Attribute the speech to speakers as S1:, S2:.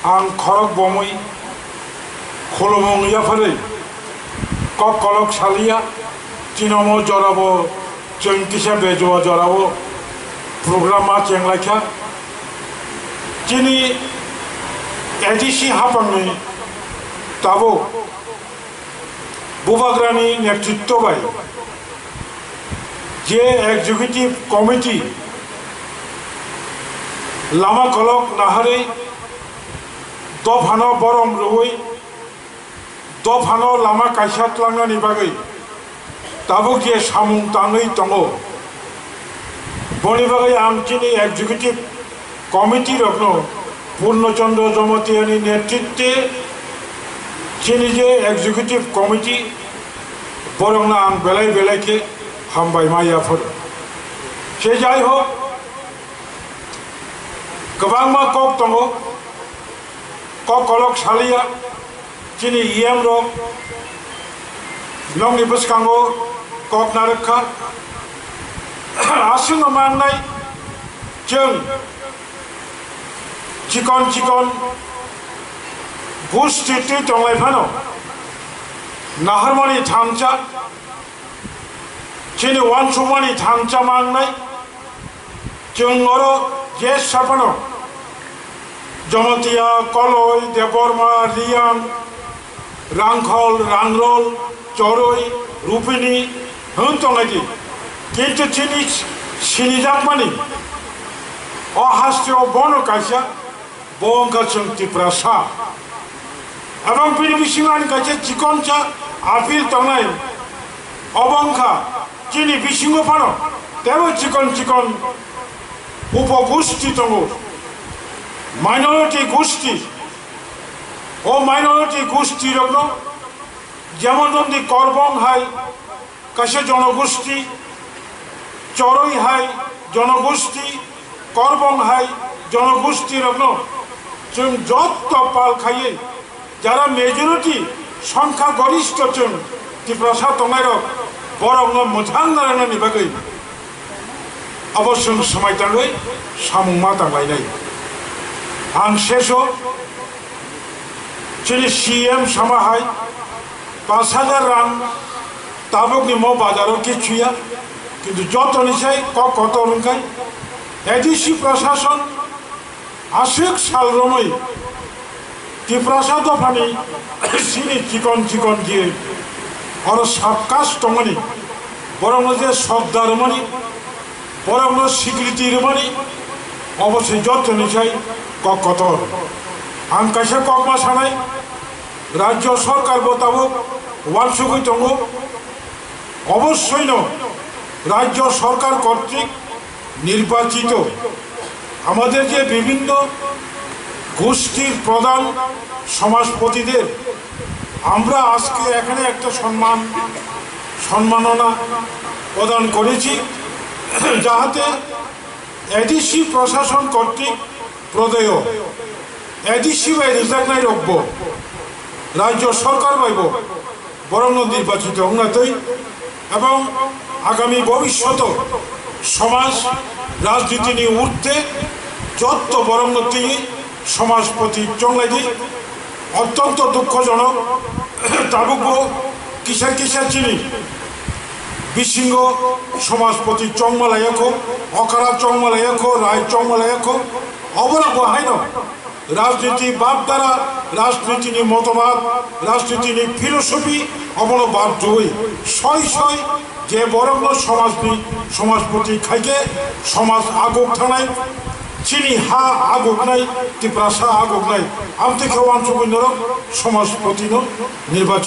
S1: आं खरक बमै खलमं याफारै कक कलक सालिया चिनमो जराबो जों किसा बेजवा जराबो प्रोग्रामा चेंलाइखा चिनी एडिसी हापांनि ताबो बुबाग्रानी नेतृत्व by J executive committee Lama कलक नाहारै दफानो बरम रुई दफानो लामा कायसातलांनायनि बागै दाबो जे सामुं ताङै दङ बनि बागै आं दिनै एग्जीक्यूटिव कमिटी रखनो पूर्णचंद्र जमतियानि नेतृत्वे दिनै जे एग्जीक्यूटिव कमिटी बरंना आं बेलाय बेलायखे हामबाय मायाफोर से जाय हो गोबां मा कक दङ कक कलक सालिया दिनै इएम रक नंनि बसकांगो कक नारखा आसिनो मांनाय जों चिकन चिकन बुस्टिटि दंलायफानो नाहारमानि थामचा दिनै वानसुमानि थामचा मांनाय जों अरो जे साफानो जमतिया कलय देवबर्मा रियां रांखल रांरल चरई रुपिनी होन दंलायदि किन्तु दिनै सिनिजाकमानि अहास्तियाव बनो कायसा बंका जों तिप्रासा एवं बिनि बिसिङानि कायसा चिकनचा आपिल दंनाय अबंखा दिनै बिसिङो फानो तेबो चिकन चिकन उपगोष्ठी दङ माइनरिटी गोष्ठी ओ माइनरिटी गोष्ठी रखनो जेमन नंदी करबं हाय कासे जनगोष्ठी चरई हाय जनगोष्ठी करबं हाय जनगोष्ठी रखनो जों जत पाल खाइए जरा मेजरिटी संख्या गरिष्ठ जों तिप्रासा दंनाय बरंनो मोजां नारायणनि बागै अवश्य समय दाङै सामुंमा दांलायनाय आं शेषो दिनै सीएम सामाहाय 5000 रां ताबुकनि मो बाजाराव किछुया किन्तु जतनिसाय कत रंखाय एडिसी प्रशासन आशिक साल रमै तिप्रासा दफानि सिनि चिकन चिकन दिए और सबकास दंमोन बरंनो जे सद्दारमोनि बरंनो स्वीकृति रमोनि अवश्य जतनिसाय कत आं कायसा ककमा सानाय राज्य सरकार बताबक वानसुकै दङ अवश्यनो राज्य सरकार कर्तृक निर्वाचित আমাদের যে বিভিন্ন গোষ্ঠীর প্রধান সমাজপতিদের আমরা আজকে এখানে একটা সম্মাননা প্রদান করেছি যাতে এডিসি প্রশাসন কর্তৃক প্রদেয় এডিসি বাই রিজার্ভ রব্য রাজ্য সরকার বাইব বরং নির্বাচিত হংনাতই এবং আগামী ভবিষ্যৎ সমাজ রাজনীতি নিয়ে উঠতে যত বরংতি সমাজপতি চংলাইদি অত্যন্ত দুঃখজনক তাবুক কিসার কিসার চিনি বিশৃঙ্গ সমাজপতি চংমালায়াক অকারা চংমালায়াক রায় চংমালায়াক অবরা বহাইন राजनीति बाप द्वारा राजनीति मतबाद राजनीति फिलोसफी अबल बाप जई सय सय जे बरंग समाजपति खाइके समाज आगोग थानाय चिनी हा आगोगनाय तिप्रासा आगोगनाय आमते खेवान समाजपति निर्वाचित